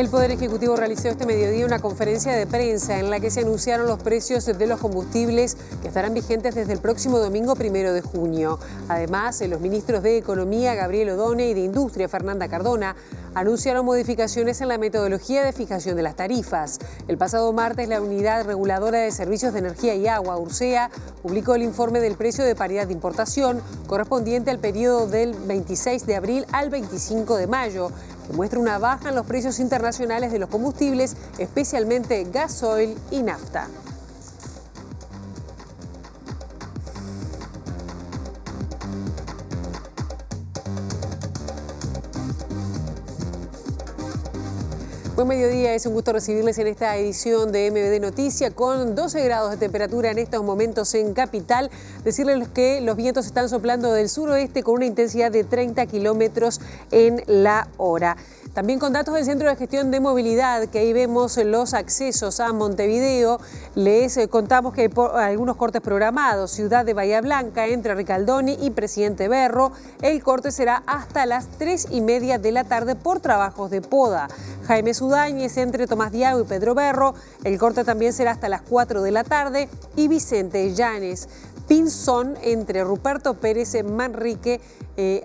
El Poder Ejecutivo realizó este mediodía una conferencia de prensa en la que se anunciaron los precios de los combustibles que estarán vigentes desde el próximo domingo 1 de junio. Además, los ministros de Economía, Gabriel Odone, y de Industria, Fernanda Cardona, anunciaron modificaciones en la metodología de fijación de las tarifas. El pasado martes, la Unidad Reguladora de Servicios de Energía y Agua, URSEA, publicó el informe del precio de paridad de importación correspondiente al periodo del 26 de abril al 25 de mayo, que muestra una baja en los precios internacionales de los combustibles, especialmente gasoil y nafta. Buen mediodía, es un gusto recibirles en esta edición de MBD Noticia con 12 grados de temperatura en estos momentos en Capital. Decirles que los vientos están soplando del suroeste con una intensidad de 30 kilómetros en la hora. También con datos del Centro de Gestión de Movilidad, que ahí vemos los accesos a Montevideo, les contamos que hay algunos cortes programados. Ciudad de Bahía Blanca, entre Ricaldoni y Presidente Berro, el corte será hasta las 3:30 de la tarde por trabajos de poda. Jaime Sudáñez, entre Tomás Diago y Pedro Berro, el corte también será hasta las 4 de la tarde. Y Vicente Llanes, Pinzón, entre Ruperto Pérez Manrique,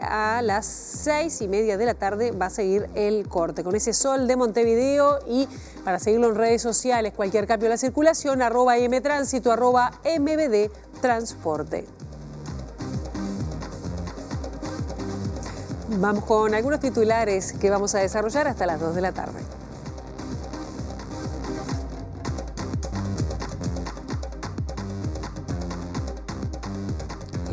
a las 6:30 de la tarde va a seguir el corte. Con ese sol de Montevideo, y para seguirlo en redes sociales, cualquier cambio en la circulación, @mtránsito, @mbd transporte. Vamos con algunos titulares que vamos a desarrollar hasta las 2 de la tarde.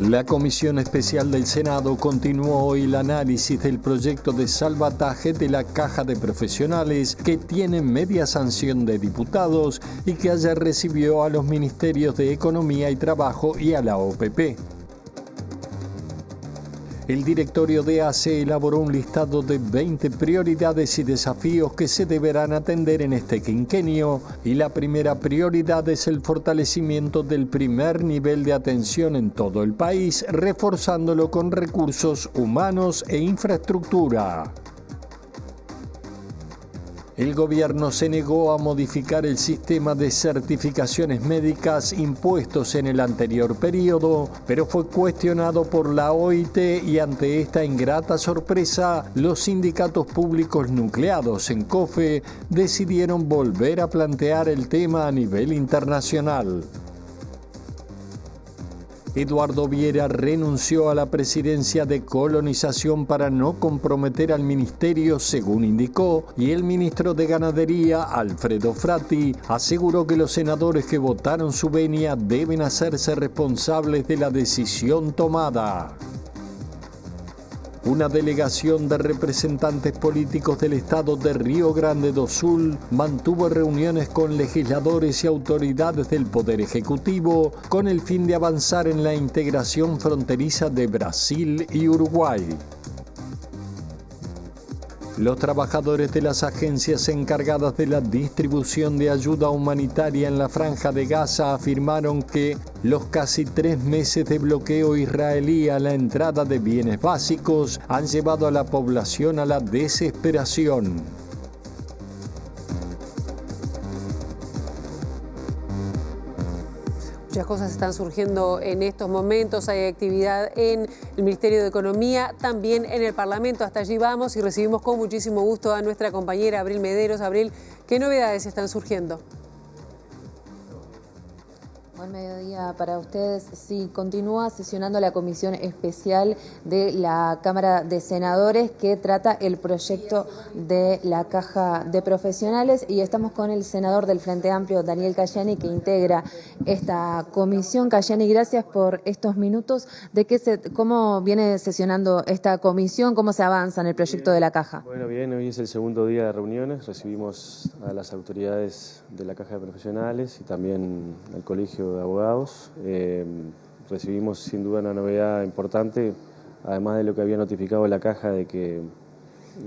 La Comisión Especial del Senado continuó hoy el análisis del proyecto de salvataje de la Caja de Profesionales, que tiene media sanción de diputados y que ayer recibió a los Ministerios de Economía y Trabajo y a la OPP. El directorio de ACE elaboró un listado de 20 prioridades y desafíos que se deberán atender en este quinquenio, y la primera prioridad es el fortalecimiento del primer nivel de atención en todo el país, reforzándolo con recursos humanos e infraestructura. El gobierno se negó a modificar el sistema de certificaciones médicas impuestos en el anterior periodo, pero fue cuestionado por la OIT, y ante esta ingrata sorpresa, los sindicatos públicos nucleados en COFE decidieron volver a plantear el tema a nivel internacional. Eduardo Viera renunció a la presidencia de Colonización para no comprometer al ministerio, según indicó, y el ministro de Ganadería, Alfredo Frati, aseguró que los senadores que votaron su venia deben hacerse responsables de la decisión tomada. Una delegación de representantes políticos del estado de Río Grande do Sul mantuvo reuniones con legisladores y autoridades del Poder Ejecutivo con el fin de avanzar en la integración fronteriza de Brasil y Uruguay. Los trabajadores de las agencias encargadas de la distribución de ayuda humanitaria en la Franja de Gaza afirmaron que los casi 3 meses de bloqueo israelí a la entrada de bienes básicos han llevado a la población a la desesperación. Muchas cosas están surgiendo en estos momentos. Hay actividad en el Ministerio de Economía, también en el Parlamento. Hasta allí vamos y recibimos con muchísimo gusto a nuestra compañera Abril Mederos. Abril, ¿qué novedades están surgiendo? Buen mediodía para ustedes. Sí, continúa sesionando la Comisión Especial de la Cámara de Senadores que trata el proyecto de la Caja de Profesionales, y estamos con el senador del Frente Amplio, Daniel Cayani, que integra esta comisión. Cayani, gracias por estos minutos. ¿Cómo viene sesionando esta comisión? ¿Cómo se avanza en el proyecto de la Caja? Bueno, bien, hoy es el segundo día de reuniones. Recibimos a las autoridades de la Caja de Profesionales y también al Colegio de Abogados. Recibimos sin duda una novedad importante, además de lo que había notificado la Caja de que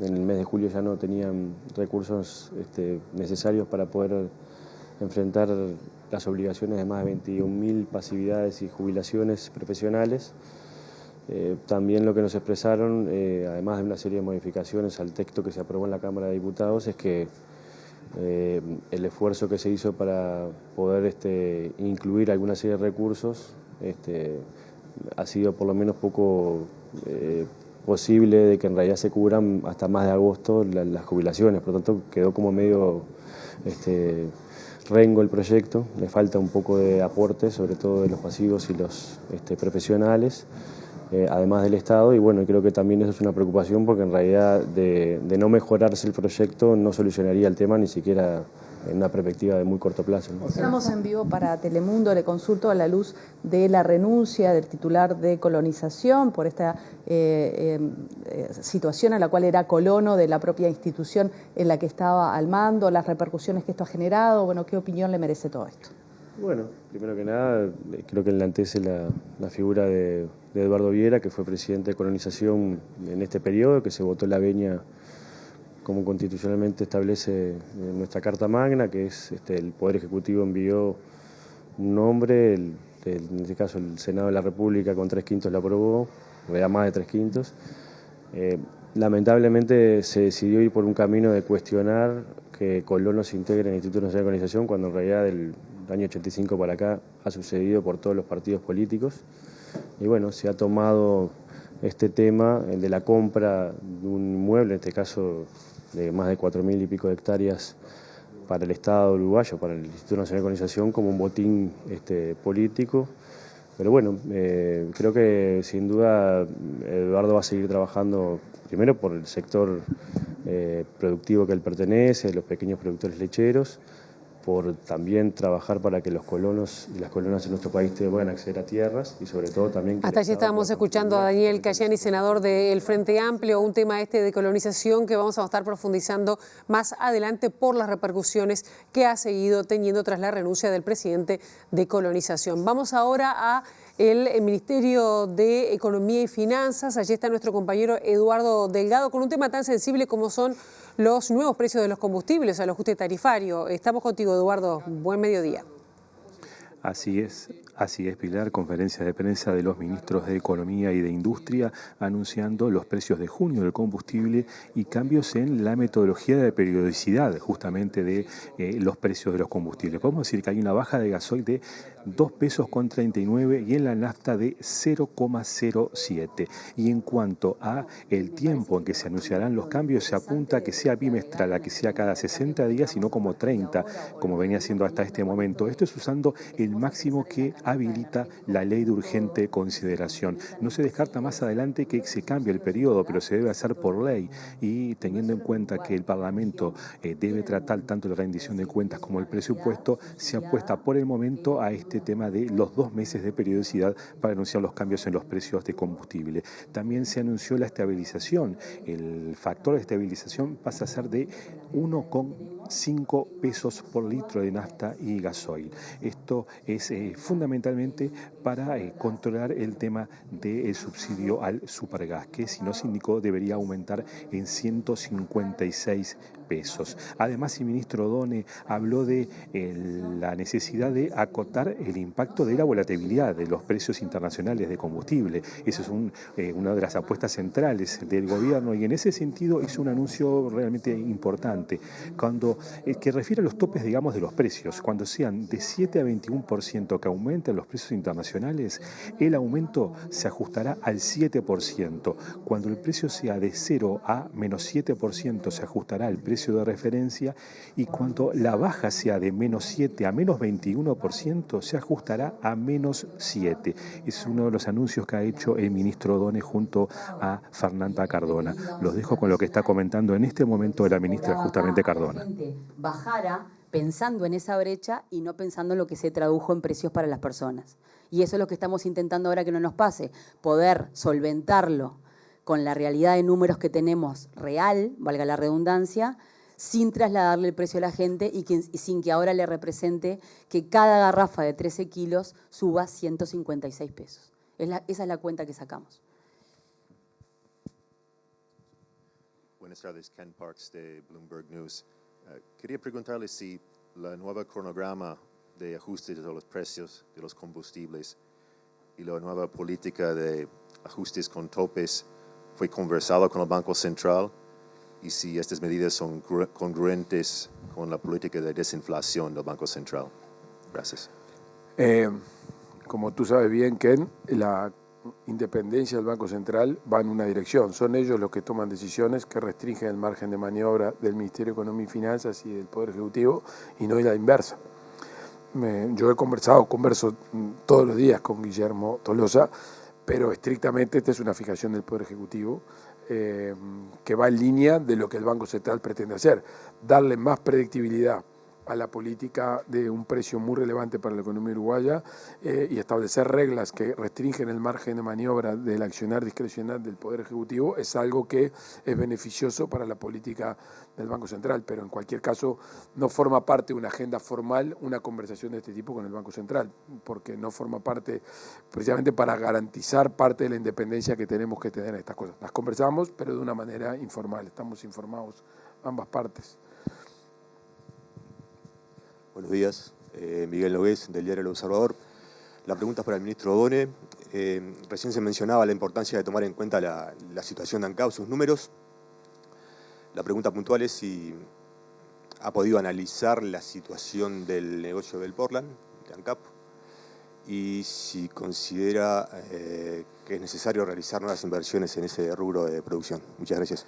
en el mes de julio ya no tenían recursos necesarios para poder enfrentar las obligaciones de más de 21.000 pasividades y jubilaciones profesionales. También lo que nos expresaron, además de una serie de modificaciones al texto que se aprobó en la Cámara de Diputados, es que el esfuerzo que se hizo para poder incluir alguna serie de recursos ha sido por lo menos poco posible de que en realidad se cubran hasta más de agosto las jubilaciones. Por lo tanto, quedó como medio rengo el proyecto. Le falta un poco de aporte, sobre todo de los pasivos y los profesionales, además del Estado, y bueno, creo que también eso es una preocupación porque en realidad de no mejorarse el proyecto no solucionaría el tema ni siquiera en una perspectiva de muy corto plazo, ¿no? Estamos en vivo para Telemundo, le consulto a la luz de la renuncia del titular de Colonización por esta situación a la cual era colono de la propia institución en la que estaba al mando, las repercusiones que esto ha generado. Bueno, ¿qué opinión le merece todo esto? Bueno, primero que nada, creo que enaltece la figura de Eduardo Viera, que fue presidente de Colonización en este periodo, que se votó la venia como constitucionalmente establece nuestra Carta Magna, que es el Poder Ejecutivo envió un nombre, en este caso el Senado de la República con 3/5 lo aprobó, o más de 3/5. Lamentablemente se decidió ir por un camino de cuestionar que Colón se integre en el Instituto Nacional de Colonización, cuando en realidad del año 85 para acá ha sucedido por todos los partidos políticos. Y bueno, se ha tomado este tema, el de la compra de un inmueble, en este caso de más de 4.000 y pico de hectáreas para el Estado uruguayo, para el Instituto Nacional de Colonización, como un botín político. Pero bueno, creo que sin duda Eduardo va a seguir trabajando primero por el sector productivo que él pertenece, los pequeños productores lecheros, por también trabajar para que los colonos y las colonas en nuestro país puedan acceder a tierras y sobre todo también... Hasta allí estábamos escuchando a Daniel Cayani, senador del Frente Amplio, un tema de colonización que vamos a estar profundizando más adelante por las repercusiones que ha seguido teniendo tras la renuncia del presidente de Colonización. Vamos ahora a el Ministerio de Economía y Finanzas. Allí está nuestro compañero Eduardo Delgado con un tema tan sensible como son los nuevos precios de los combustibles, el ajuste tarifario. Estamos contigo, Eduardo. Buen mediodía. Así es, Pilar. Conferencia de prensa de los ministros de Economía y de Industria anunciando los precios de junio del combustible y cambios en la metodología de periodicidad justamente de los precios de los combustibles. Podemos decir que hay una baja de gasoil de 2,39 pesos y en la nafta de 0,07. Y en cuanto a el tiempo en que se anunciarán los cambios, se apunta a que sea bimestral, a que sea cada 60 días y no como 30, como venía siendo hasta este momento. Esto es usando el máximo que habilita la ley de urgente consideración. No se descarta más adelante que se cambie el periodo, pero se debe hacer por ley y teniendo en cuenta que el Parlamento debe tratar tanto la rendición de cuentas como el presupuesto, se apuesta por el momento a este tema de los 2 meses de periodicidad para anunciar los cambios en los precios de combustible. También se anunció la estabilización. El factor de estabilización pasa a ser de 1,5 pesos por litro de nafta y gasoil. Esto es fundamentalmente para controlar el tema del subsidio al supergas, que si no se indicó debería aumentar en 156 pesos. Además, el ministro Done habló de la necesidad de acotar el impacto de la volatilidad de los precios internacionales de combustible. Eso es una de las apuestas centrales del gobierno y en ese sentido hizo un anuncio realmente importante que refiere a los topes, digamos, de los precios. Cuando sean de 7 a 21% que aumenten los precios internacionales, el aumento se ajustará al 7%. Cuando el precio sea de 0 a menos 7%, se ajustará al precio de referencia y cuando la baja sea de menos 7 a menos 21%, se ajustará a menos 7. Es uno de los anuncios que ha hecho el ministro Done junto a Fernanda Cardona. Los dejo con lo que está comentando en este momento la ministra justamente Cardona. Bajara pensando en esa brecha y no pensando en lo que se tradujo en precios para las personas. Y eso es lo que estamos intentando ahora que no nos pase, poder solventarlo con la realidad de números que tenemos real, valga la redundancia, sin trasladarle el precio a la gente y sin que ahora le represente que cada garrafa de 13 kilos suba 156 pesos. Esa es la cuenta que sacamos. Buenas tardes, Ken Parks de Bloomberg News. Quería preguntarle si la nueva cronograma de ajuste de los precios de los combustibles y la nueva política de ajustes con topes fue conversado con el Banco Central y si estas medidas son congruentes con la política de desinflación del Banco Central? Gracias. Como tú sabes bien, Ken, la independencia del Banco Central va en una dirección. Son ellos los que toman decisiones que restringen el margen de maniobra del Ministerio de Economía y Finanzas y del Poder Ejecutivo, y no es la inversa. Yo converso todos los días con Guillermo Tolosa, pero estrictamente esta es una fijación del Poder Ejecutivo que va en línea de lo que el Banco Central pretende hacer, darle más predictibilidad a la política de un precio muy relevante para la economía uruguaya y establecer reglas que restringen el margen de maniobra del accionar discrecional del Poder Ejecutivo es algo que es beneficioso para la política del Banco Central, pero en cualquier caso no forma parte de una agenda formal una conversación de este tipo con el Banco Central, porque no forma parte precisamente para garantizar parte de la independencia que tenemos que tener en estas cosas. Las conversamos, pero de una manera informal, estamos informados ambas partes. Buenos días, Miguel Nogués, del diario El Observador. La pregunta es para el ministro Odone. Recién se mencionaba la importancia de tomar en cuenta la situación de ANCAP, sus números. La pregunta puntual es si ha podido analizar la situación del negocio del Portland, de ANCAP, y si considera que es necesario realizar nuevas inversiones en ese rubro de producción. Muchas gracias.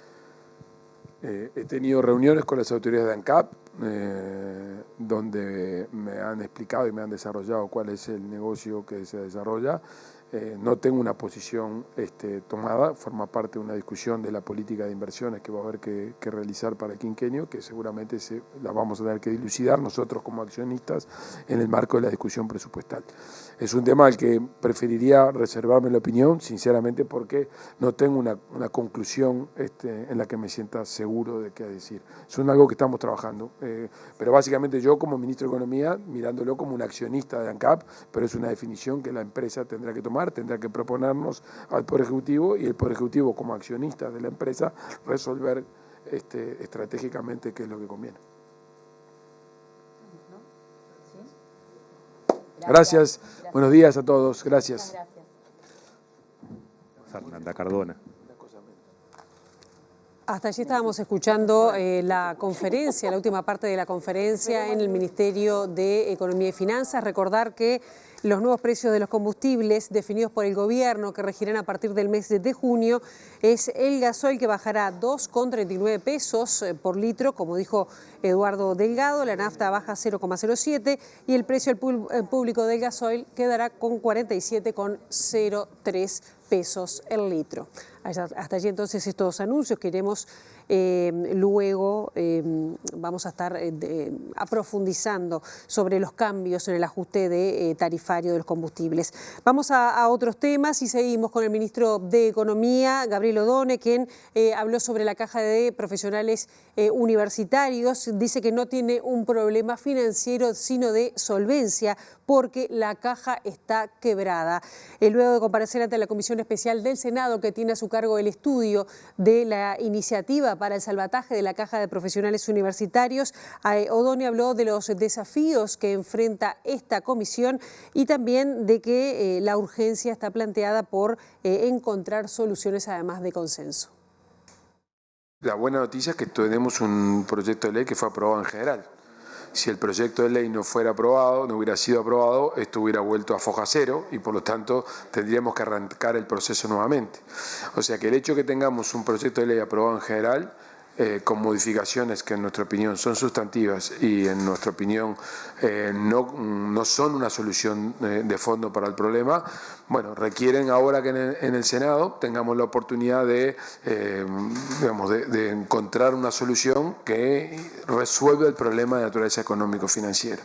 He tenido reuniones con las autoridades de ANCAP, donde me han explicado y me han desarrollado cuál es el negocio que se desarrolla. No tengo una posición tomada, forma parte de una discusión de la política de inversiones que va a haber que realizar para el quinquenio, que seguramente la vamos a tener que dilucidar nosotros como accionistas en el marco de la discusión presupuestal. Es un tema al que preferiría reservarme la opinión, sinceramente, porque no tengo una conclusión en la que me sienta seguro de qué decir. Es algo que estamos trabajando, pero básicamente yo como ministro de Economía, mirándolo como un accionista de ANCAP, pero es una definición que la empresa tendrá que tomar, tendrá que proponernos al Poder Ejecutivo y el Poder Ejecutivo como accionista de la empresa resolver estratégicamente qué es lo que conviene. Gracias. Buenos días a todos. Gracias. Fernanda Cardona. Hasta allí estábamos escuchando la conferencia, la última parte de la conferencia en el Ministerio de Economía y Finanzas. Recordar que los nuevos precios de los combustibles definidos por el gobierno que regirán a partir del mes de junio es el gasoil, que bajará 2,39 pesos por litro, como dijo Eduardo Delgado, la nafta baja 0,07 y el precio público del gasoil quedará con 47,03 pesos el litro. Hasta allí entonces estos anuncios que iremos luego vamos a estar aprofundizando sobre los cambios en el ajuste tarifario de los combustibles. Vamos a otros temas y seguimos con el ministro de Economía, Gabriel Odone, quien habló sobre la caja de profesionales universitarios. Dice que no tiene un problema financiero, sino de solvencia, porque la caja está quebrada. Luego de comparecer ante la Comisión Especial del Senado, que tiene a su cargo el estudio de la iniciativa para el salvataje de la caja de profesionales universitarios, Odone habló de los desafíos que enfrenta esta comisión y también de que la urgencia está planteada por encontrar soluciones además de consenso. La buena noticia es que tenemos un proyecto de ley que fue aprobado en general. Si el proyecto de ley no fuera aprobado, no hubiera sido aprobado, esto hubiera vuelto a foja cero y por lo tanto tendríamos que arrancar el proceso nuevamente. O sea que el hecho de que tengamos un proyecto de ley aprobado en general, con modificaciones que en nuestra opinión son sustantivas y en nuestra opinión no son una solución de fondo para el problema, bueno, requieren ahora que en el Senado tengamos la oportunidad de encontrar una solución que resuelva el problema de naturaleza económico-financiera.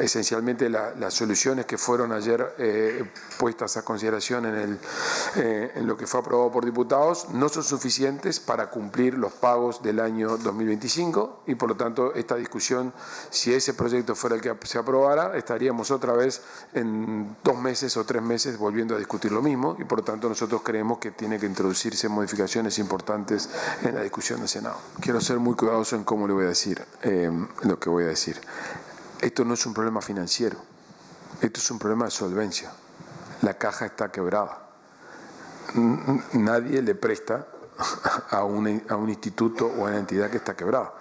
Esencialmente las soluciones que fueron ayer puestas a consideración en lo que fue aprobado por diputados no son suficientes para cumplir los pagos del año 2025 y por lo tanto esta discusión, si ese proyecto fuera el que se aprobara, estaríamos otra vez en 2 meses o 3 meses volviendo a discutir lo mismo y por lo tanto nosotros creemos que tiene que introducirse modificaciones importantes en la discusión del Senado. Quiero ser muy cuidadoso en cómo le voy a decir lo que voy a decir. Esto no es un problema financiero, esto es un problema de solvencia. La caja está quebrada. Nadie le presta a un instituto o a una entidad que está quebrada.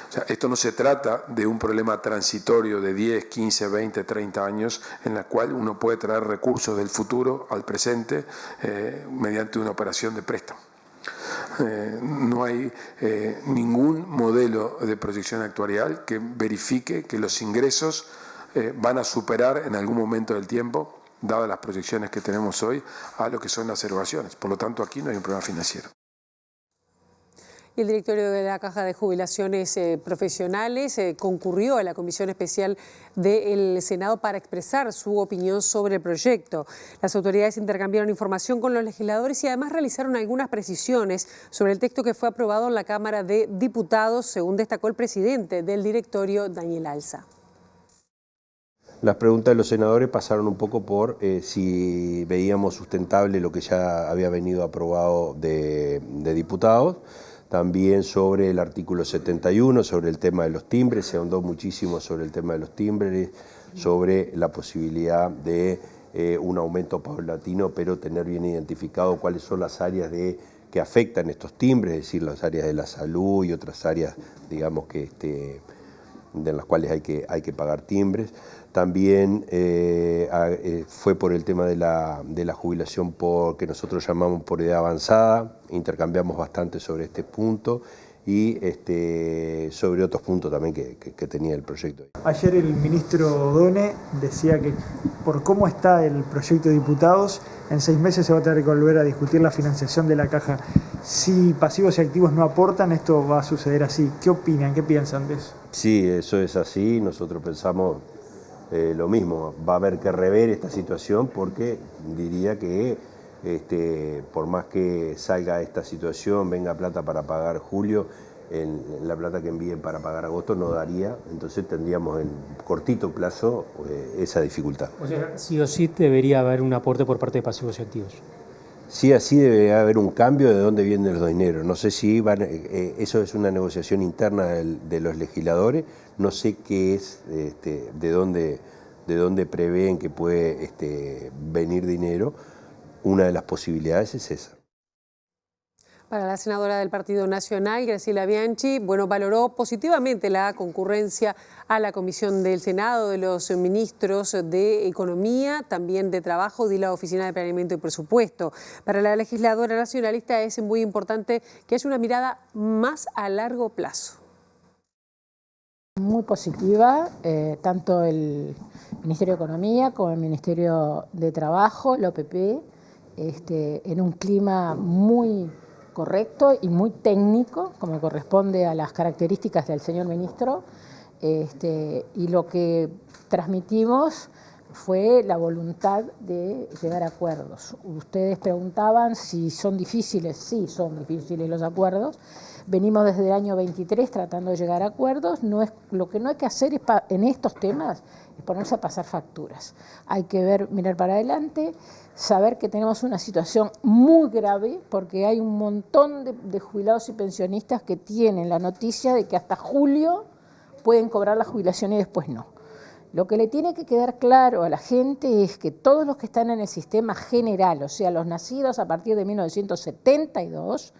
O sea, esto no se trata de un problema transitorio de 10, 15, 20, 30 años en la cual uno puede traer recursos del futuro al presente mediante una operación de préstamo. No hay ningún modelo de proyección actuarial que verifique que los ingresos van a superar en algún momento del tiempo, dadas las proyecciones que tenemos hoy, a lo que son las erogaciones. Por lo tanto, aquí no hay un problema financiero. Y el directorio de la Caja de Jubilaciones Profesionales concurrió a la Comisión Especial del Senado para expresar su opinión sobre el proyecto. Las autoridades intercambiaron información con los legisladores y además realizaron algunas precisiones sobre el texto que fue aprobado en la Cámara de Diputados, según destacó el presidente del directorio, Daniel Alza. Las preguntas de los senadores pasaron un poco por si veíamos sustentable lo que ya había venido aprobado de diputados. También sobre el artículo 71, sobre el tema de los timbres, se ahondó muchísimo sobre el tema de los timbres, sobre la posibilidad de un aumento paulatino, pero tener bien identificado cuáles son las áreas que afectan estos timbres, es decir, las áreas de la salud y otras áreas, digamos, de las cuales hay que pagar timbres. También fue por el tema de la jubilación que nosotros llamamos por edad avanzada, intercambiamos bastante sobre este punto y sobre otros puntos también que tenía el proyecto. Ayer el ministro Odone decía que por cómo está el proyecto de diputados, en 6 meses se va a tener que volver a discutir la financiación de la caja. Si pasivos y activos no aportan, esto va a suceder así. ¿Qué opinan? ¿Qué piensan de eso? Sí, eso es así. Nosotros pensamos lo mismo. Va a haber que rever esta situación porque diría que por más que salga esta situación, venga plata para pagar julio, la plata que envíen para pagar agosto no daría, entonces tendríamos en cortito plazo esa dificultad. O sea, sí o sí debería haber un aporte por parte de pasivos y activos. Sí, así debe haber un cambio de dónde vienen los dineros. No sé si eso es una negociación interna de los legisladores, no sé qué es, de dónde prevén que puede venir dinero. Una de las posibilidades es esa. Para la senadora del Partido Nacional, Graciela Bianchi, valoró positivamente la concurrencia a la Comisión del Senado de los ministros de Economía, también de Trabajo y la Oficina de Planeamiento y Presupuesto. Para la legisladora nacionalista es muy importante que haya una mirada más a largo plazo. Muy positiva, tanto el Ministerio de Economía como el Ministerio de Trabajo, la OPP, en un clima muy correcto y muy técnico, como corresponde a las características del señor ministro, y lo que transmitimos fue la voluntad de llegar a acuerdos. Ustedes preguntaban si son difíciles. Sí, son difíciles los acuerdos. Venimos desde el año 23 tratando de llegar a acuerdos. Lo que no hay que hacer en estos temas es ponerse a pasar facturas. Hay que mirar para adelante, saber que tenemos una situación muy grave porque hay un montón de jubilados y pensionistas que tienen la noticia de que hasta julio pueden cobrar la jubilación y después no. Lo que le tiene que quedar claro a la gente es que todos los que están en el sistema general, o sea, los nacidos a partir de 1972,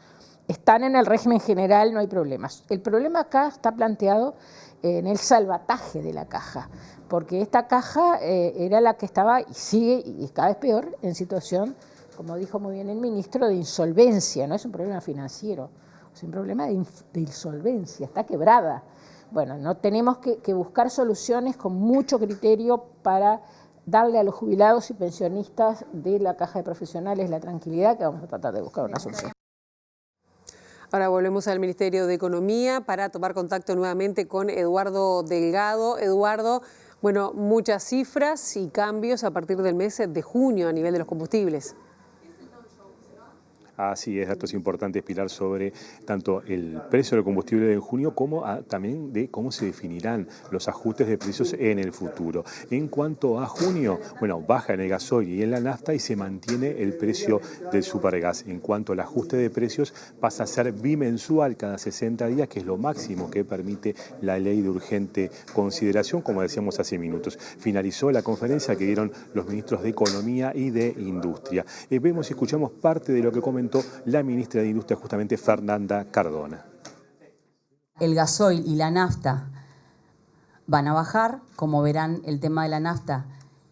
están en el régimen general, no hay problemas. El problema acá está planteado en el salvataje de la caja, porque esta caja era la que estaba y sigue, y cada vez peor, en situación, como dijo muy bien el ministro, de insolvencia. No es un problema financiero, es un problema de insolvencia, está quebrada. Bueno, no tenemos que buscar soluciones con mucho criterio para darle a los jubilados y pensionistas de la Caja de Profesionales la tranquilidad que vamos a tratar de buscar una solución. Ahora volvemos al Ministerio de Economía para tomar contacto nuevamente con Eduardo Delgado. Eduardo, muchas cifras y cambios a partir del mes de junio a nivel de los combustibles. Así es, datos importantes, Pilar, sobre tanto el precio del combustible en junio como también de cómo se definirán los ajustes de precios en el futuro. En cuanto a junio, baja en el gasoil y en la nafta y se mantiene el precio del supergas. En cuanto al ajuste de precios, pasa a ser bimensual cada 60 días, que es lo máximo que permite la ley de urgente consideración, como decíamos hace minutos. Finalizó la conferencia que dieron los ministros de Economía y de Industria. Vemos y escuchamos parte de lo que comentó la ministra de Industria, justamente Fernanda Cardona. El gasoil y la nafta van a bajar. Como verán, el tema de la nafta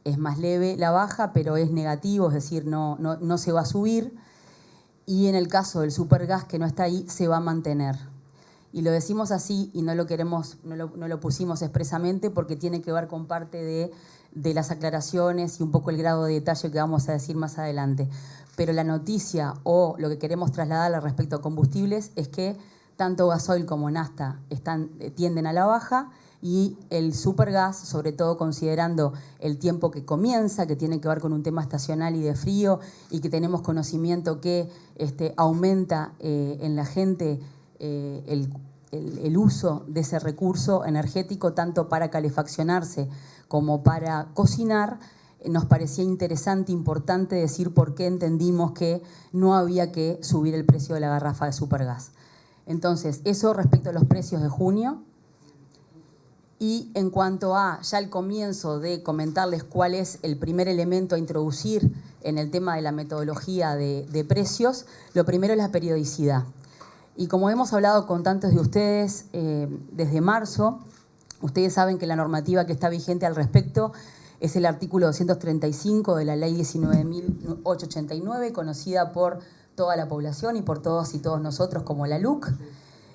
es más leve la baja, pero es negativo, es decir, no se va a subir. Y en el caso del supergas, que no está ahí, se va a mantener. Y lo decimos así y no lo pusimos expresamente porque tiene que ver con parte de las aclaraciones y un poco el grado de detalle que vamos a decir más adelante. Pero la noticia o lo que queremos trasladarle respecto a combustibles es que tanto gasoil como nafta tienden a la baja, y el supergas, sobre todo considerando el tiempo que comienza, que tiene que ver con un tema estacional y de frío, y que tenemos conocimiento que aumenta en la gente el uso de ese recurso energético, tanto para calefaccionarse como para cocinar, nos parecía interesante, importante decir por qué entendimos que no había que subir el precio de la garrafa de supergas. Entonces, eso respecto a los precios de junio. Y en cuanto a ya el comienzo de comentarles cuál es el primer elemento a introducir en el tema de la metodología de precios, lo primero es la periodicidad. Y como hemos hablado con tantos de ustedes desde marzo, ustedes saben que la normativa que está vigente al respecto es el artículo 235 de la ley 19.889, conocida por toda la población y por todos y todos nosotros como la LUC.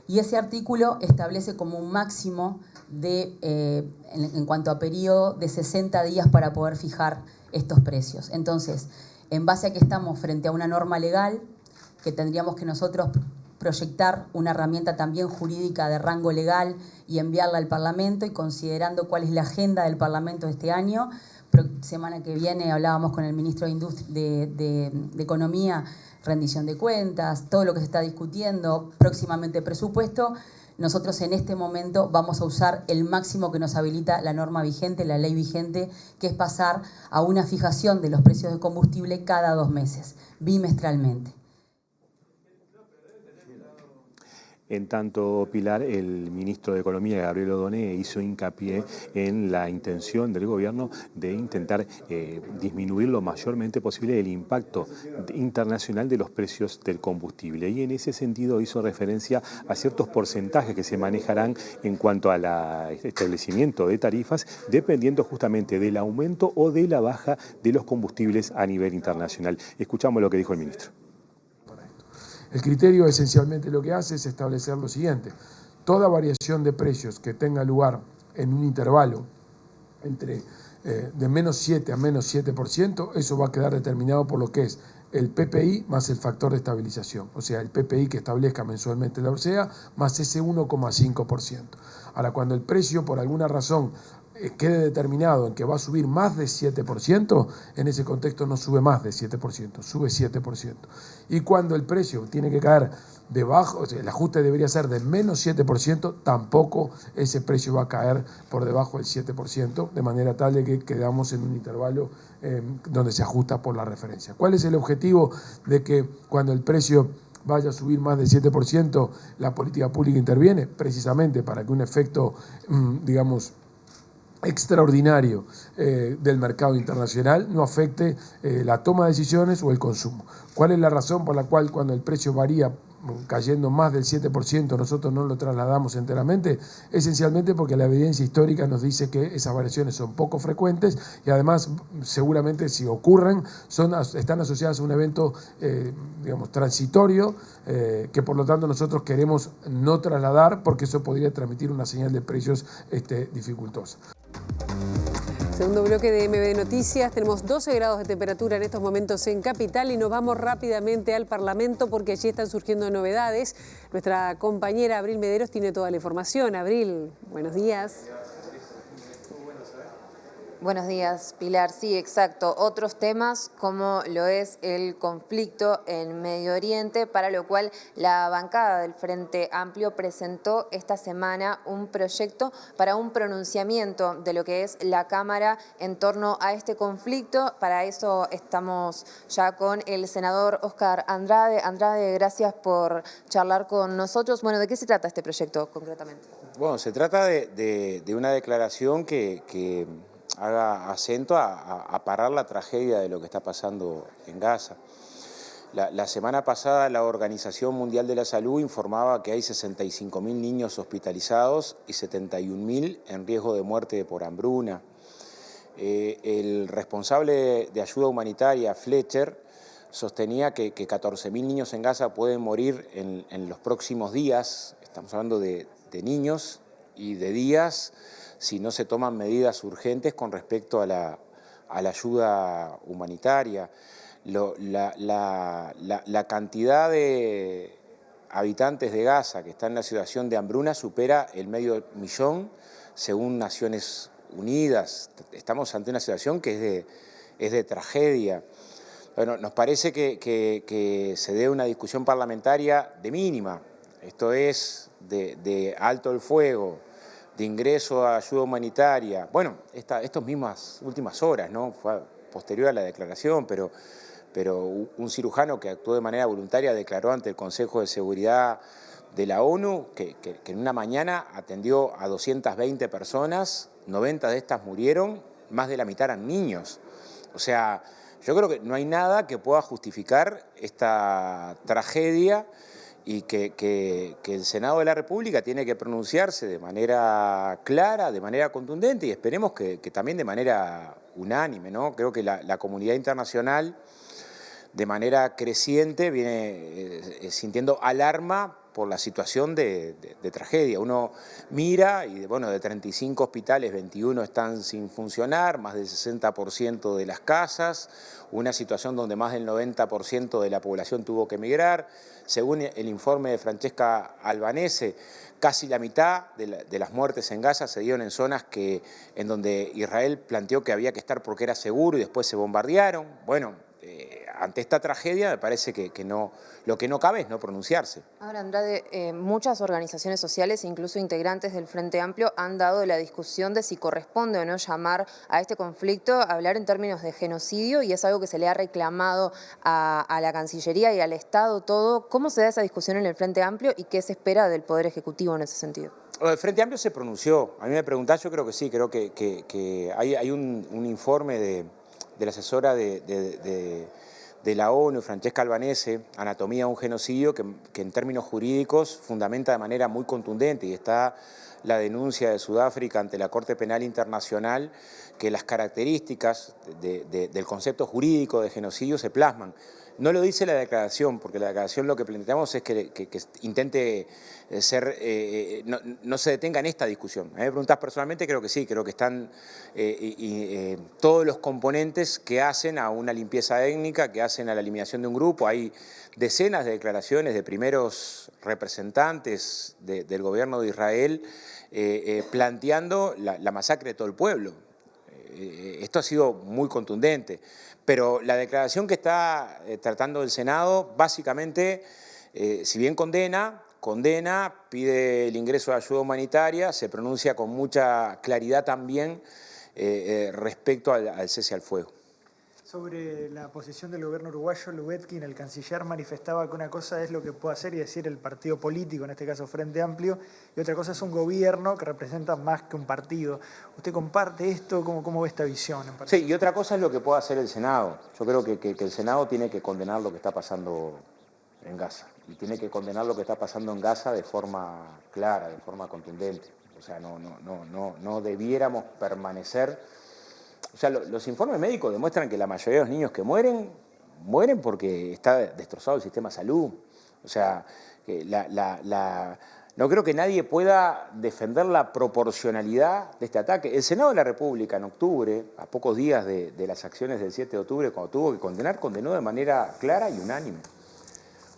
Y ese artículo establece como un máximo en cuanto a periodo de 60 días para poder fijar estos precios. Entonces, en base a que estamos frente a una norma legal, que tendríamos que nosotros proyectar una herramienta también jurídica de rango legal y enviarla al Parlamento, y considerando cuál es la agenda del Parlamento de este año, semana que viene hablábamos con el ministro de Economía, rendición de cuentas, todo lo que se está discutiendo, próximamente presupuesto. Nosotros en este momento vamos a usar el máximo que nos habilita la norma vigente, la ley vigente, que es pasar a una fijación de los precios de combustible cada 2 meses, bimestralmente. En tanto, Pilar, el ministro de Economía, Gabriel Odone, hizo hincapié en la intención del gobierno de intentar disminuir lo mayormente posible el impacto internacional de los precios del combustible. Y en ese sentido hizo referencia a ciertos porcentajes que se manejarán en cuanto al establecimiento de tarifas, dependiendo justamente del aumento o de la baja de los combustibles a nivel internacional. Escuchamos lo que dijo el ministro. El criterio esencialmente lo que hace es establecer lo siguiente: toda variación de precios que tenga lugar en un intervalo entre de menos 7 a menos 7%, eso va a quedar determinado por lo que es el PPI más el factor de estabilización, o sea, el PPI que establezca mensualmente la ORSEA más ese 1,5%. Ahora, cuando el precio por alguna razón quede determinado en que va a subir más de 7%, en ese contexto no sube más de 7%, sube 7%. Y cuando el precio tiene que caer debajo, o sea, el ajuste debería ser de menos 7%, tampoco ese precio va a caer por debajo del 7%, de manera tal de que quedamos en un intervalo donde se ajusta por la referencia. ¿Cuál es el objetivo de que cuando el precio vaya a subir más del 7%, la política pública interviene? Precisamente para que un efecto, digamos, extraordinario del mercado internacional no afecte la toma de decisiones o el consumo. ¿Cuál es la razón por la cual cuando el precio varía cayendo más del 7% nosotros no lo trasladamos enteramente? Esencialmente porque la evidencia histórica nos dice que esas variaciones son poco frecuentes y además seguramente si ocurren están asociadas a un evento digamos transitorio que por lo tanto nosotros queremos no trasladar porque eso podría transmitir una señal de precios dificultosa. Segundo bloque de MBD Noticias, tenemos 12 grados de temperatura en estos momentos en Capital y nos vamos rápidamente al Parlamento porque allí están surgiendo novedades. Nuestra compañera Abril Mederos tiene toda la información. Abril, buenos días. Buenos días, Pilar. Sí, exacto. Otros temas como lo es el conflicto en Medio Oriente, para lo cual la bancada del Frente Amplio presentó esta semana un proyecto para un pronunciamiento de lo que es la Cámara en torno a este conflicto. Para eso estamos ya con el senador Oscar Andrade. Andrade, gracias por charlar con nosotros. Bueno, ¿de qué se trata este proyecto concretamente? Bueno, se trata de una declaración que haga acento a parar la tragedia de lo que está pasando en Gaza. La semana pasada la Organización Mundial de la Salud informaba que hay 65.000 niños hospitalizados y 71.000 en riesgo de muerte por hambruna. El responsable de ayuda humanitaria, Fletcher, sostenía que 14.000 niños en Gaza pueden morir en los próximos días. Estamos hablando de niños y de días si no se toman medidas urgentes con respecto a la ayuda humanitaria. La cantidad de habitantes de Gaza que están en la situación de hambruna supera el 500.000 según Naciones Unidas. Estamos ante una situación que es de tragedia. Bueno, nos parece que se dé una discusión parlamentaria de mínima, esto es, de alto el fuego, de ingreso a ayuda humanitaria. Bueno, estas mismas últimas horas, ¿no? Fue posterior a la declaración, pero un cirujano que actuó de manera voluntaria declaró ante el Consejo de Seguridad de la ONU que en una mañana atendió a 220 personas, 90 de estas murieron, más de la mitad eran niños. O sea, yo creo que no hay nada que pueda justificar esta tragedia y que el Senado de la República tiene que pronunciarse de manera clara, de manera contundente y esperemos que también de manera unánime, ¿no? Creo que la comunidad internacional de manera creciente viene sintiendo alarma por la situación de tragedia. Uno mira y de 35 hospitales, 21 están sin funcionar, más del 60% de las casas, una situación donde más del 90% de la población tuvo que emigrar. Según el informe de Francesca Albanese, casi la mitad de las muertes en Gaza se dieron en zonas en donde Israel planteó que había que estar porque era seguro y después se bombardearon. Bueno, ante esta tragedia me parece que lo que no cabe es no pronunciarse. Ahora, Andrade, muchas organizaciones sociales, incluso integrantes del Frente Amplio, han dado la discusión de si corresponde o no llamar a este conflicto, hablar en términos de genocidio, y es algo que se le ha reclamado a la Cancillería y al Estado todo. ¿Cómo se da esa discusión en el Frente Amplio y qué se espera del Poder Ejecutivo en ese sentido? El Frente Amplio se pronunció. A mí me preguntás, yo creo que sí, creo que hay un informe de la asesora de la ONU, Francesca Albanese, Anatomía de un genocidio, que en términos jurídicos fundamenta de manera muy contundente, y está la denuncia de Sudáfrica ante la Corte Penal Internacional, que las características del concepto jurídico de genocidio se plasman. No lo dice la declaración, porque la declaración lo que planteamos es que intente ser, no se detenga en esta discusión. A mí me preguntás personalmente, creo que sí, creo que están todos los componentes que hacen a una limpieza étnica, que hacen a la eliminación de un grupo. Hay decenas de declaraciones de primeros representantes del gobierno de Israel planteando la masacre de todo el pueblo. Esto ha sido muy contundente. Pero la declaración que está tratando el Senado, básicamente, si bien condena, pide el ingreso de ayuda humanitaria, se pronuncia con mucha claridad también respecto al cese al fuego. Sobre la posición del gobierno uruguayo, Lubetkin, el canciller, manifestaba que una cosa es lo que puede hacer y decir el partido político, en este caso Frente Amplio, y otra cosa es un gobierno que representa más que un partido. ¿Usted comparte esto? ¿Cómo ve esta visión? Sí, y otra cosa es lo que puede hacer el Senado. Yo creo que el Senado tiene que condenar lo que está pasando en Gaza, y tiene que condenar lo que está pasando en Gaza de forma clara, de forma contundente. O sea, no debiéramos permanecer. O sea, los informes médicos demuestran que la mayoría de los niños que mueren porque está destrozado el sistema de salud. O sea, no creo que nadie pueda defender la proporcionalidad de este ataque. El Senado de la República en octubre, a pocos días de las acciones del 7 de octubre, cuando tuvo que condenar, condenó de manera clara y unánime.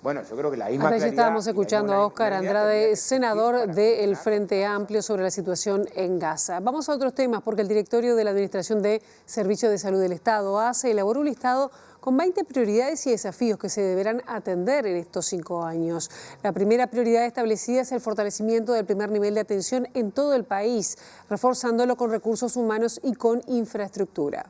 Bueno, yo creo que la misma claridad... Ahora ya estábamos escuchando a Óscar Andrade, senador del Frente Amplio, sobre la situación en Gaza. Vamos a otros temas, porque el directorio de la Administración de Servicios de Salud del Estado, ACE, elaboró un listado con 20 prioridades y desafíos que se deberán atender en estos 5 años. La primera prioridad establecida es el fortalecimiento del primer nivel de atención en todo el país, reforzándolo con recursos humanos y con infraestructura.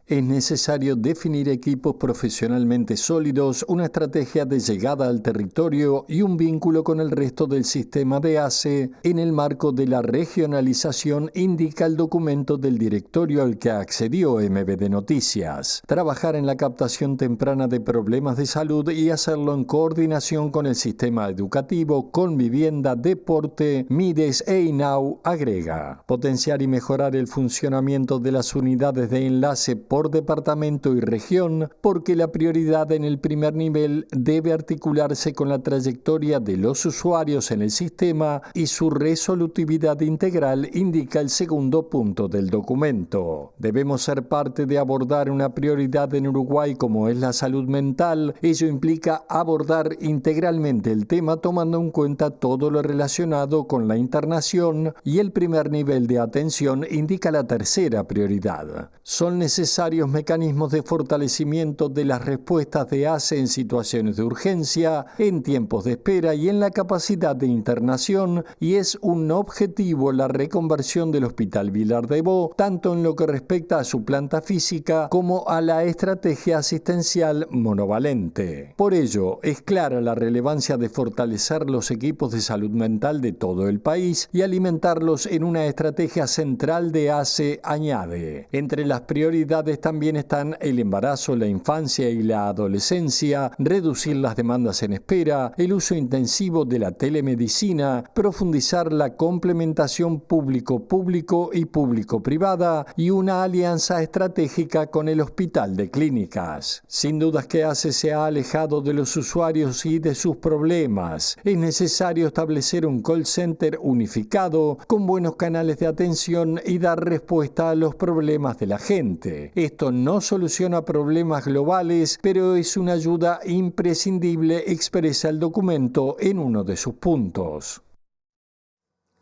Es necesario definir equipos profesionalmente sólidos, una estrategia de llegada al territorio y un vínculo con el resto del sistema de ACE en el marco de la regionalización, indica el documento del directorio al que accedió MBD Noticias. Trabajar en la captación temprana de problemas de salud y hacerlo en coordinación con el sistema educativo, con vivienda, deporte, MIDES e INAU, agrega. Potenciar y mejorar el funcionamiento de las unidades de enlace por departamento y región, porque la prioridad en el primer nivel debe articularse con la trayectoria de los usuarios en el sistema y su resolutividad integral, indica el segundo punto del documento. Debemos ser parte de abordar una prioridad en Uruguay como es la salud mental. Ello implica abordar integralmente el tema tomando en cuenta todo lo relacionado con la internación y el primer nivel de atención, indica la tercera prioridad. Son necesarios mecanismos de fortalecimiento de las respuestas de ACE en situaciones de urgencia, en tiempos de espera y en la capacidad de internación, y es un objetivo la reconversión del Hospital Vilar de Bo, tanto en lo que respecta a su planta física como a la estrategia asistencial monovalente. Por ello, es clara la relevancia de fortalecer los equipos de salud mental de todo el país y alimentarlos en una estrategia central de ACE, añade. Entre las prioridades también están el embarazo, la infancia y la adolescencia, reducir las demandas en espera, el uso intensivo de la telemedicina, profundizar la complementación público-público y público-privada y una alianza estratégica con el Hospital de Clínicas. Sin dudas que ACE se ha alejado de los usuarios y de sus problemas. Es necesario establecer un call center unificado con buenos canales de atención y dar respuesta a los problemas de la gente. Esto no soluciona problemas globales, pero es una ayuda imprescindible, expresa el documento en uno de sus puntos.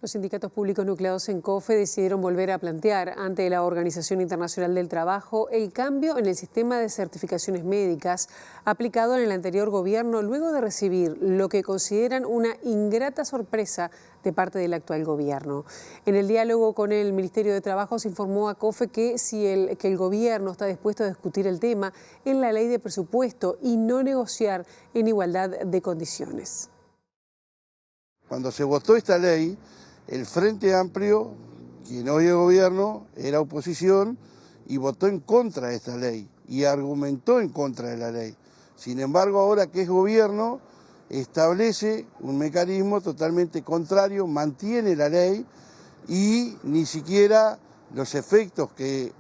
Los sindicatos públicos nucleados en COFE decidieron volver a plantear ante la Organización Internacional del Trabajo el cambio en el sistema de certificaciones médicas aplicado en el anterior gobierno, luego de recibir lo que consideran una ingrata sorpresa de parte del actual gobierno. En el diálogo con el Ministerio de Trabajo se informó a COFE que el gobierno está dispuesto a discutir el tema en la ley de presupuesto y no negociar en igualdad de condiciones. Cuando se votó esta ley, el Frente Amplio, quien hoy es gobierno, era oposición y votó en contra de esta ley y argumentó en contra de la ley. Sin embargo, ahora que es gobierno, establece un mecanismo totalmente contrario, mantiene la ley y ni siquiera los efectos que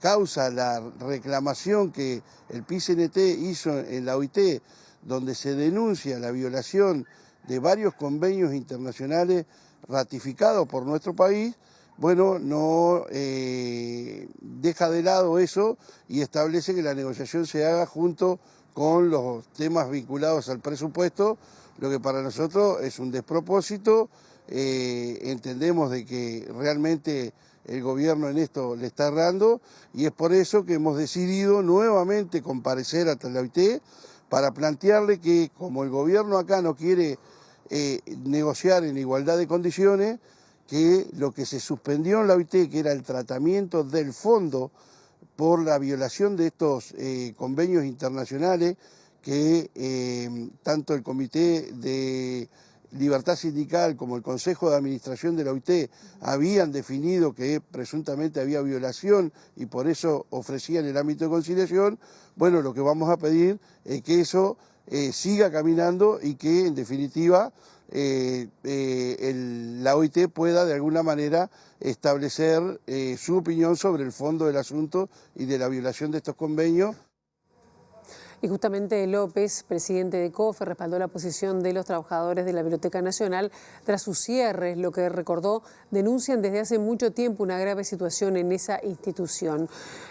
causa la reclamación que el PICNT hizo en la OIT, donde se denuncia la violación de varios convenios internacionales ratificados por nuestro país, bueno, no deja de lado eso y establece que la negociación se haga junto con los temas vinculados al presupuesto, lo que para nosotros es un despropósito. Entendemos de que realmente el gobierno en esto le está errando y es por eso que hemos decidido nuevamente comparecer ante la OIT para plantearle que como el gobierno acá no quiere negociar en igualdad de condiciones, que lo que se suspendió en la OIT, que era el tratamiento del fondo por la violación de estos convenios internacionales, que tanto el Comité de Libertad Sindical como el Consejo de Administración de la OIT habían definido que presuntamente había violación y por eso ofrecían el ámbito de conciliación. Bueno, lo que vamos a pedir es que eso siga caminando y que en definitiva la OIT pueda de alguna manera establecer su opinión sobre el fondo del asunto y de la violación de estos convenios. Y justamente López, presidente de COFE, respaldó la posición de los trabajadores de la Biblioteca Nacional tras su cierre, lo que recordó, denuncian desde hace mucho tiempo una grave situación en esa institución.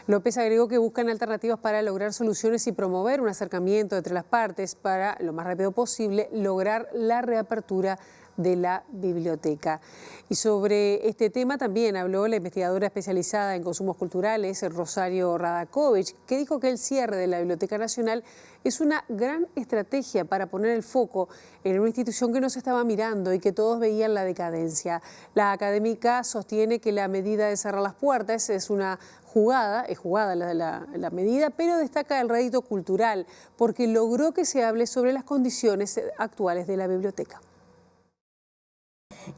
López agregó que buscan alternativas para lograr soluciones y promover un acercamiento entre las partes para, lo más rápido posible, lograr la reapertura de la biblioteca. Y sobre este tema también habló la investigadora especializada en consumos culturales, Rosario Radakovich, que dijo que el cierre de la Biblioteca Nacional es una gran estrategia para poner el foco en una institución que no se estaba mirando y que todos veían la decadencia. La académica sostiene que la medida de cerrar las puertas es jugada la medida, pero destaca el rédito cultural porque logró que se hable sobre las condiciones actuales de la biblioteca.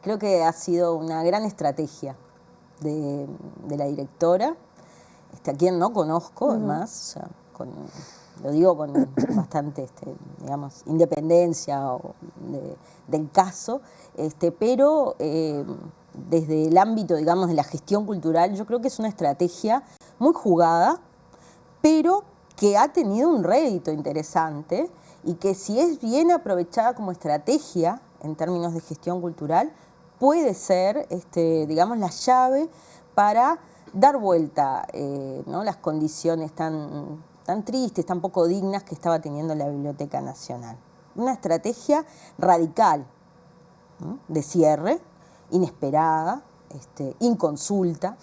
Creo que ha sido una gran estrategia de la directora, a quien no conozco, además, o sea, lo digo con bastante, digamos, independencia del caso, pero desde el ámbito, digamos, de la gestión cultural, yo creo que es una estrategia muy jugada, pero que ha tenido un rédito interesante y que si es bien aprovechada como estrategia en términos de gestión cultural, puede ser, digamos, la llave para dar vuelta, ¿no?, las condiciones tan tristes, tan poco dignas que estaba teniendo la Biblioteca Nacional. Una estrategia radical, ¿no?, de cierre, inesperada, inconsulta,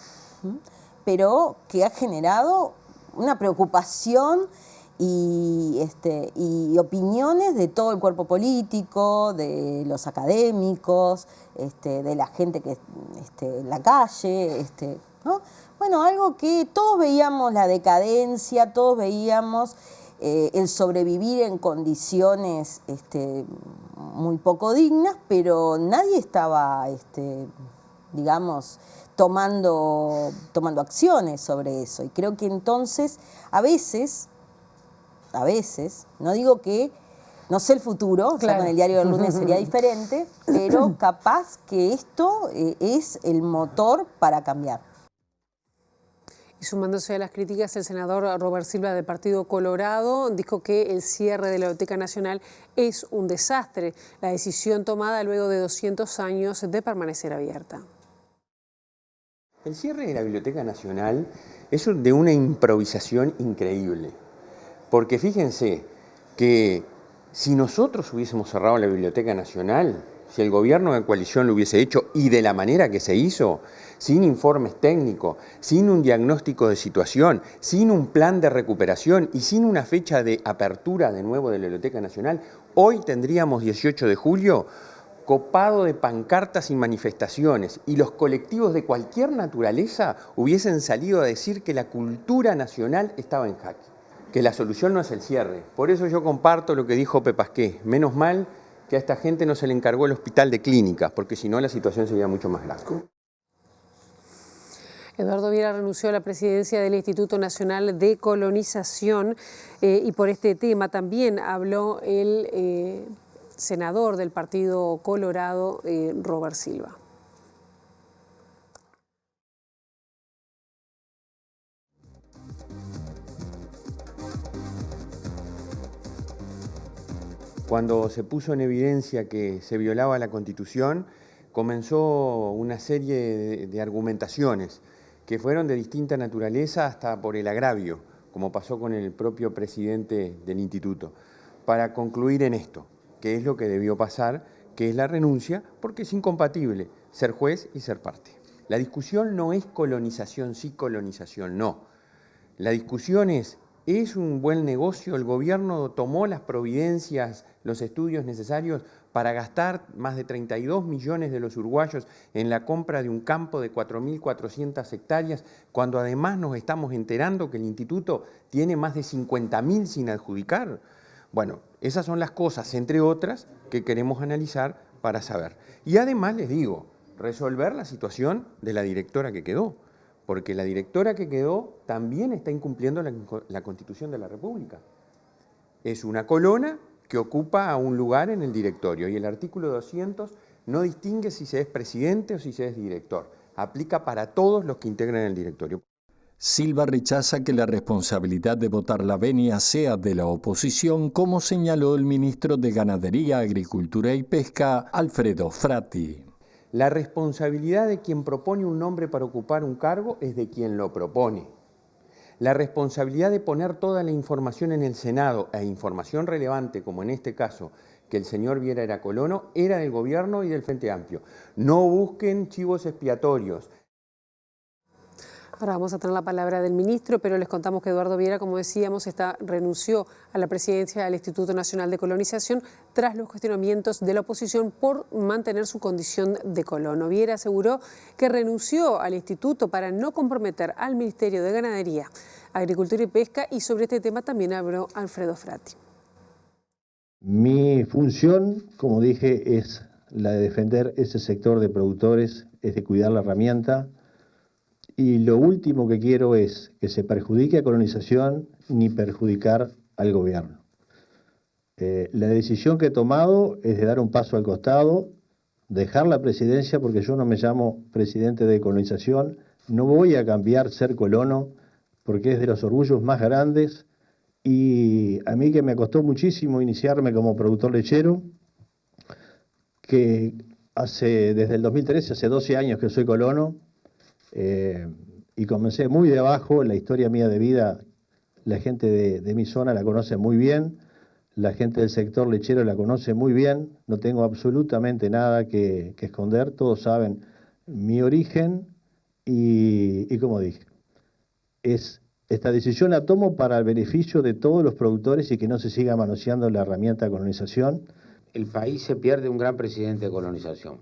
pero que ha generado una preocupación y opiniones de todo el cuerpo político, de los académicos, de la gente que en la calle, ¿no? Bueno, algo que todos veíamos la decadencia, todos veíamos el sobrevivir en condiciones muy poco dignas, pero nadie estaba, digamos, tomando acciones sobre eso. Y creo que entonces, a veces, no digo que no sé el futuro, claro, o sea, con el diario del lunes sería diferente, pero capaz que esto es el motor para cambiar. Y sumándose a las críticas, el senador Robert Silva del Partido Colorado dijo que el cierre de la Biblioteca Nacional es un desastre, la decisión tomada luego de 200 años de permanecer abierta. El cierre de la Biblioteca Nacional es de una improvisación increíble, porque fíjense que si nosotros hubiésemos cerrado la Biblioteca Nacional, si el gobierno de coalición lo hubiese hecho y de la manera que se hizo, sin informes técnicos, sin un diagnóstico de situación, sin un plan de recuperación y sin una fecha de apertura de nuevo de la Biblioteca Nacional, hoy tendríamos 18 de julio copado de pancartas y manifestaciones y los colectivos de cualquier naturaleza hubiesen salido a decir que la cultura nacional estaba en jaque, que la solución no es el cierre. Por eso yo comparto lo que dijo Pepasqué, menos mal que a esta gente no se le encargó el hospital de clínicas, porque si no la situación sería mucho más grave. Eduardo Viera renunció a la presidencia del Instituto Nacional de Colonización y por este tema también habló el senador del Partido Colorado, Robert Silva. Cuando se puso en evidencia que se violaba la Constitución, comenzó una serie de argumentaciones que fueron de distinta naturaleza hasta por el agravio, como pasó con el propio presidente del instituto, para concluir en esto, que es lo que debió pasar, que es la renuncia, porque es incompatible ser juez y ser parte. La discusión no es colonización sí, colonización no. La discusión es un buen negocio, el gobierno tomó las providencias, los estudios necesarios para gastar más de 32 millones de los uruguayos en la compra de un campo de 4.400 hectáreas, cuando además nos estamos enterando que el instituto tiene más de 50.000 sin adjudicar. Bueno, esas son las cosas, entre otras, que queremos analizar para saber. Y además les digo, resolver la situación de la directora que quedó, porque la directora que quedó también está incumpliendo la Constitución de la República. Es una colona que ocupa un lugar en el directorio y el artículo 200 no distingue si se es presidente o si se es director. Aplica para todos los que integran el directorio. Silva rechaza que la responsabilidad de votar la venia sea de la oposición, como señaló el ministro de Ganadería, Agricultura y Pesca, Alfredo Frati. La responsabilidad de quien propone un nombre para ocupar un cargo es de quien lo propone. La responsabilidad de poner toda la información en el Senado, e información relevante, como en este caso, que el señor Viera era colono, era del gobierno y del Frente Amplio. No busquen chivos expiatorios. Ahora vamos a tener la palabra del ministro, pero les contamos que Eduardo Viera, como decíamos, renunció a la presidencia del Instituto Nacional de Colonización tras los cuestionamientos de la oposición por mantener su condición de colono. Viera aseguró que renunció al instituto para no comprometer al Ministerio de Ganadería, Agricultura y Pesca, y sobre este tema también habló Alfredo Frati. Mi función, como dije, es la de defender ese sector de productores, es de cuidar la herramienta. Y lo último que quiero es que se perjudique a colonización ni perjudicar al gobierno. La decisión que he tomado es de dar un paso al costado, dejar la presidencia, porque yo no me llamo presidente de colonización, no voy a cambiar ser colono, porque es de los orgullos más grandes, y a mí que me costó muchísimo iniciarme como productor lechero, que desde el 2013, hace 12 años que soy colono, y comencé muy de abajo. La historia mía de vida, la gente de mi zona la conoce muy bien, la gente del sector lechero la conoce muy bien, no tengo absolutamente nada que esconder, todos saben mi origen y como dije, esta decisión la tomo para el beneficio de todos los productores y que no se siga manoseando la herramienta de colonización. El país se pierde un gran presidente de colonización.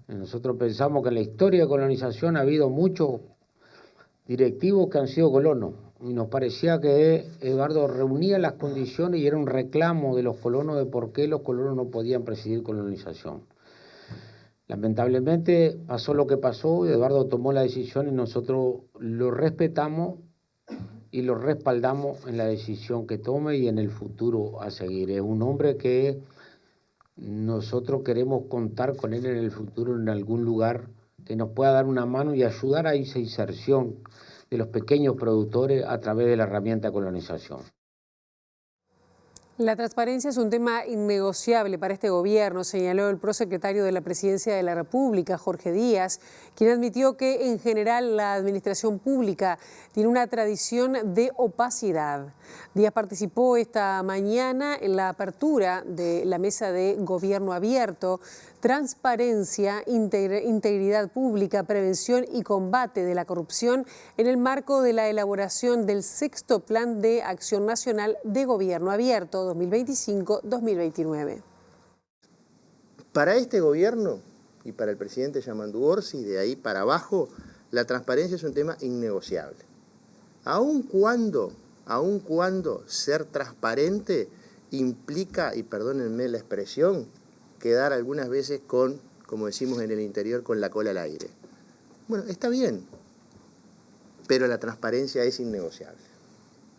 Nosotros pensamos que en la historia de colonización ha habido muchos directivos que han sido colonos y nos parecía que Eduardo reunía las condiciones y era un reclamo de los colonos de por qué los colonos no podían presidir colonización. Lamentablemente pasó lo que pasó, Eduardo tomó la decisión y nosotros lo respetamos y lo respaldamos en la decisión que tome y en el futuro a seguir. Es un hombre que nosotros queremos contar con él en el futuro en algún lugar que nos pueda dar una mano y ayudar a esa inserción de los pequeños productores a través de la herramienta de colonización. La transparencia es un tema innegociable para este gobierno, señaló el prosecretario de la Presidencia de la República, Jorge Díaz, quien admitió que en general la administración pública tiene una tradición de opacidad. Díaz participó esta mañana en la apertura de la mesa de gobierno abierto, transparencia, integridad pública, prevención y combate de la corrupción en el marco de la elaboración del 6º Plan de Acción Nacional de Gobierno Abierto 2025-2029. Para este gobierno y para el presidente Yamandu Orsi, de ahí para abajo, la transparencia es un tema innegociable. Aun cuando ser transparente implica, y perdónenme la expresión, quedar algunas veces con, como decimos en el interior, con la cola al aire. Bueno, está bien, pero la transparencia es innegociable.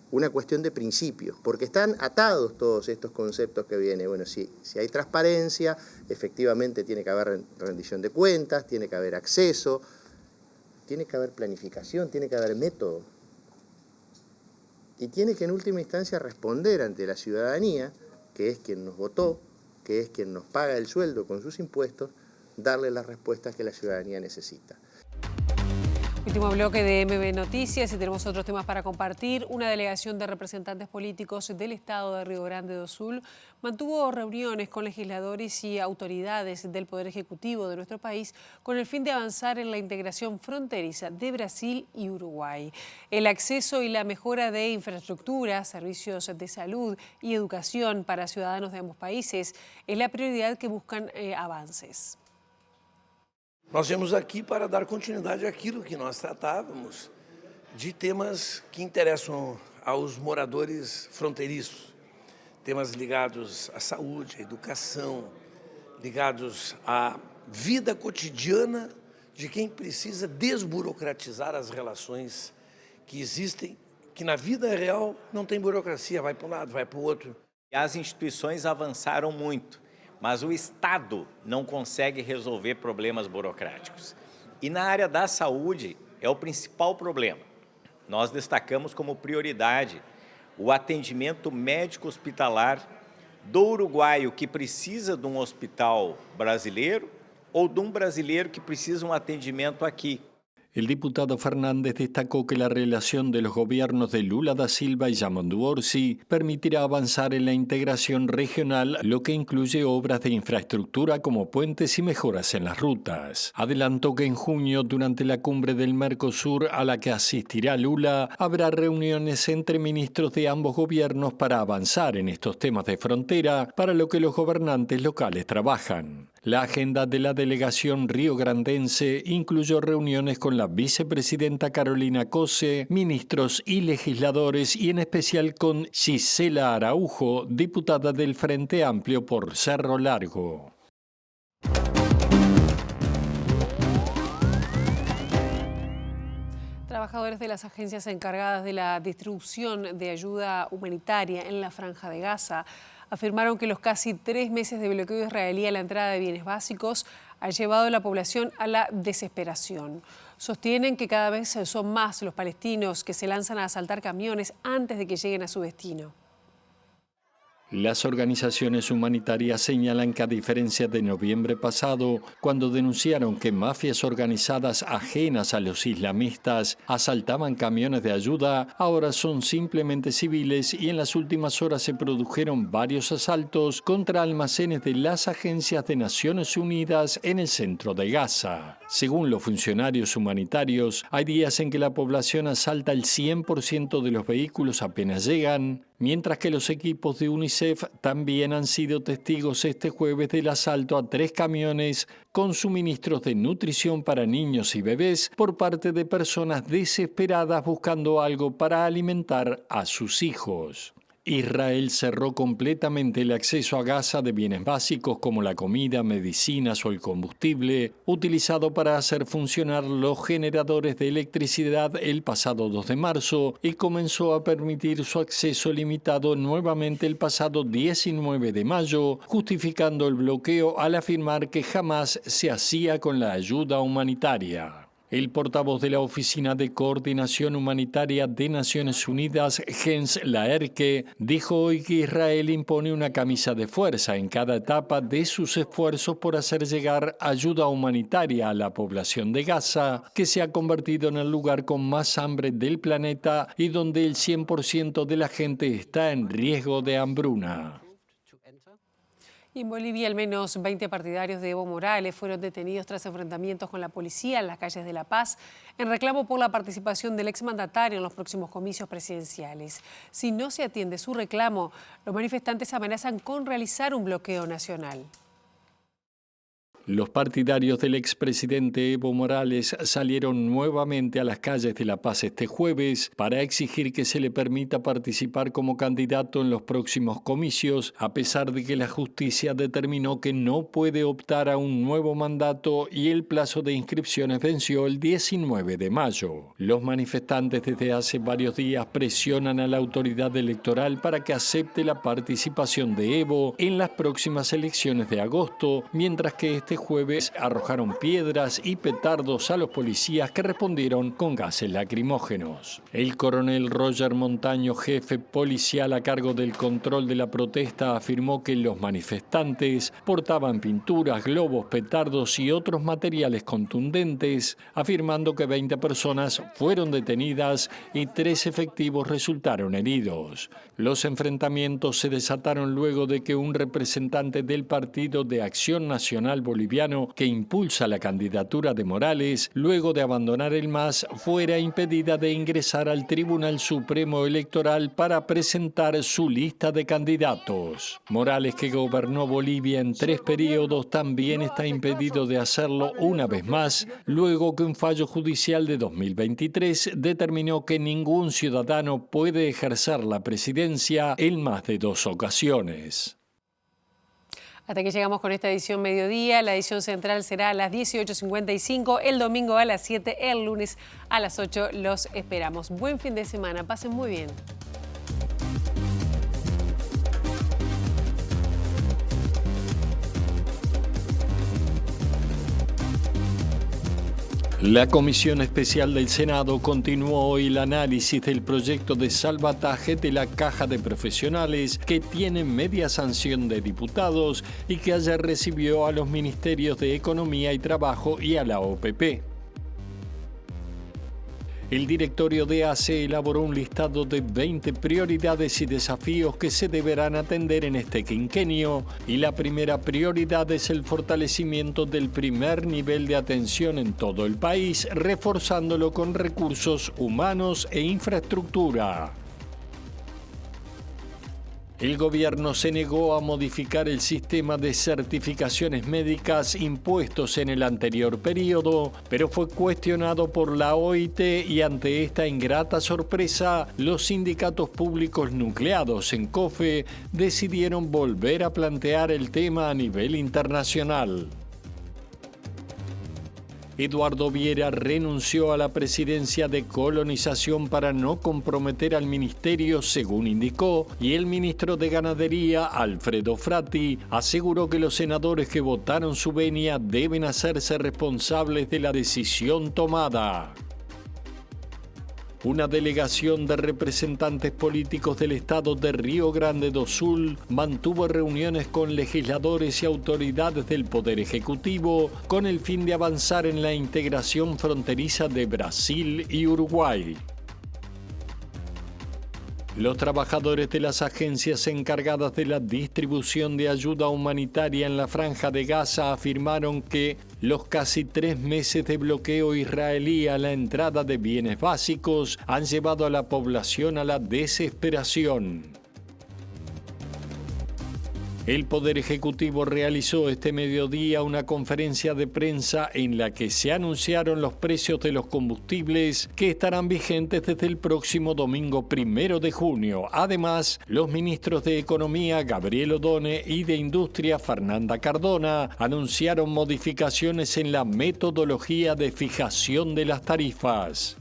Una cuestión de principios, porque están atados todos estos conceptos que vienen. Bueno, si hay transparencia, efectivamente tiene que haber rendición de cuentas, tiene que haber acceso, tiene que haber planificación, tiene que haber método. Y tiene que en última instancia responder ante la ciudadanía, que es quien nos votó, que es quien nos paga el sueldo con sus impuestos, darle las respuestas que la ciudadanía necesita. Último bloque de MB Noticias y tenemos otros temas para compartir. Una delegación de representantes políticos del estado de Río Grande do Sul mantuvo reuniones con legisladores y autoridades del Poder Ejecutivo de nuestro país con el fin de avanzar en la integración fronteriza de Brasil y Uruguay. El acceso y la mejora de infraestructura, servicios de salud y educación para ciudadanos de ambos países es la prioridad que buscan avances. Nós viemos aqui para dar continuidade àquilo que nós tratávamos de temas que interessam aos moradores fronteiriços, temas ligados à saúde, à educação, ligados à vida cotidiana de quem precisa desburocratizar as relações que existem, que na vida real não tem burocracia, vai para um lado, vai para o outro. As instituições avançaram muito, mas o Estado não consegue resolver problemas burocráticos. E na área da saúde é o principal problema. Nós destacamos como prioridade o atendimento médico hospitalar do uruguaio que precisa de um hospital brasileiro ou de um brasileiro que precisa de um atendimento aqui. El diputado Fernández destacó que la relación de los gobiernos de Lula da Silva y Yamandu Orsi permitirá avanzar en la integración regional, lo que incluye obras de infraestructura como puentes y mejoras en las rutas. Adelantó que en junio, durante la cumbre del Mercosur a la que asistirá Lula, habrá reuniones entre ministros de ambos gobiernos para avanzar en estos temas de frontera, para lo que los gobernantes locales trabajan. La agenda de la delegación riograndense incluyó reuniones con la vicepresidenta Carolina Cose, ministros y legisladores y en especial con Gisela Araujo, diputada del Frente Amplio por Cerro Largo. Trabajadores de las agencias encargadas de la distribución de ayuda humanitaria en la Franja de Gaza afirmaron que los casi 3 meses de bloqueo israelí a la entrada de bienes básicos ha llevado a la población a la desesperación. Sostienen que cada vez son más los palestinos que se lanzan a asaltar camiones antes de que lleguen a su destino. Las organizaciones humanitarias señalan que a diferencia de noviembre pasado, cuando denunciaron que mafias organizadas ajenas a los islamistas asaltaban camiones de ayuda, ahora son simplemente civiles y en las últimas horas se produjeron varios asaltos contra almacenes de las agencias de Naciones Unidas en el centro de Gaza. Según los funcionarios humanitarios, hay días en que la población asalta el 100% de los vehículos apenas llegan, mientras que los equipos de UNICEF también han sido testigos este jueves del asalto a 3 camiones con suministros de nutrición para niños y bebés por parte de personas desesperadas buscando algo para alimentar a sus hijos. Israel cerró completamente el acceso a Gaza de bienes básicos como la comida, medicinas o el combustible, utilizado para hacer funcionar los generadores de electricidad el pasado 2 de marzo y comenzó a permitir su acceso limitado nuevamente el pasado 19 de mayo, justificando el bloqueo al afirmar que jamás se hacía con la ayuda humanitaria. El portavoz de la Oficina de Coordinación Humanitaria de Naciones Unidas, Jens Laerke, dijo hoy que Israel impone una camisa de fuerza en cada etapa de sus esfuerzos por hacer llegar ayuda humanitaria a la población de Gaza, que se ha convertido en el lugar con más hambre del planeta y donde el 100% de la gente está en riesgo de hambruna. En Bolivia, al menos 20 partidarios de Evo Morales fueron detenidos tras enfrentamientos con la policía en las calles de La Paz en reclamo por la participación del exmandatario en los próximos comicios presidenciales. Si no se atiende su reclamo, los manifestantes amenazan con realizar un bloqueo nacional. Los partidarios del expresidente Evo Morales salieron nuevamente a las calles de La Paz este jueves para exigir que se le permita participar como candidato en los próximos comicios, a pesar de que la justicia determinó que no puede optar a un nuevo mandato y el plazo de inscripciones venció el 19 de mayo. Los manifestantes desde hace varios días presionan a la autoridad electoral para que acepte la participación de Evo en las próximas elecciones de agosto, mientras que este jueves arrojaron piedras y petardos a los policías que respondieron con gases lacrimógenos. El coronel Roger Montaño, jefe policial a cargo del control de la protesta, afirmó que los manifestantes portaban pinturas, globos, petardos y otros materiales contundentes, afirmando que 20 personas fueron detenidas y 3 efectivos resultaron heridos. Los enfrentamientos se desataron luego de que un representante del Partido de Acción Nacional Boliviano que impulsa la candidatura de Morales, luego de abandonar el MAS, fuera impedida de ingresar al Tribunal Supremo Electoral para presentar su lista de candidatos. Morales, que gobernó Bolivia en 3 periodos, también está impedido de hacerlo una vez más, luego que un fallo judicial de 2023 determinó que ningún ciudadano puede ejercer la presidencia en más de 2 ocasiones. Hasta aquí llegamos con esta edición mediodía. La edición central será a las 18:55, el domingo a las 7, el lunes a las 8. Los esperamos. Buen fin de semana. Pasen muy bien. La Comisión Especial del Senado continuó hoy el análisis del proyecto de salvataje de la Caja de Profesionales que tiene media sanción de diputados y que ayer recibió a los Ministerios de Economía y Trabajo y a la OPP. El directorio de ACE elaboró un listado de 20 prioridades y desafíos que se deberán atender en este quinquenio, y la primera prioridad es el fortalecimiento del primer nivel de atención en todo el país, reforzándolo con recursos humanos e infraestructura. El gobierno se negó a modificar el sistema de certificaciones médicas impuestos en el anterior periodo, pero fue cuestionado por la OIT y ante esta ingrata sorpresa, los sindicatos públicos nucleados en COFE decidieron volver a plantear el tema a nivel internacional. Eduardo Viera renunció a la presidencia de Colonización para no comprometer al ministerio, según indicó, y el ministro de Ganadería, Alfredo Frati, aseguró que los senadores que votaron su venia deben hacerse responsables de la decisión tomada. Una delegación de representantes políticos del estado de Río Grande do Sul mantuvo reuniones con legisladores y autoridades del Poder Ejecutivo con el fin de avanzar en la integración fronteriza de Brasil y Uruguay. Los trabajadores de las agencias encargadas de la distribución de ayuda humanitaria en la Franja de Gaza afirmaron que los casi 3 meses de bloqueo israelí a la entrada de bienes básicos han llevado a la población a la desesperación. El Poder Ejecutivo realizó este mediodía una conferencia de prensa en la que se anunciaron los precios de los combustibles que estarán vigentes desde el próximo domingo 1 de junio. Además, los ministros de Economía, Gabriel Odone, y de Industria, Fernanda Cardona, anunciaron modificaciones en la metodología de fijación de las tarifas.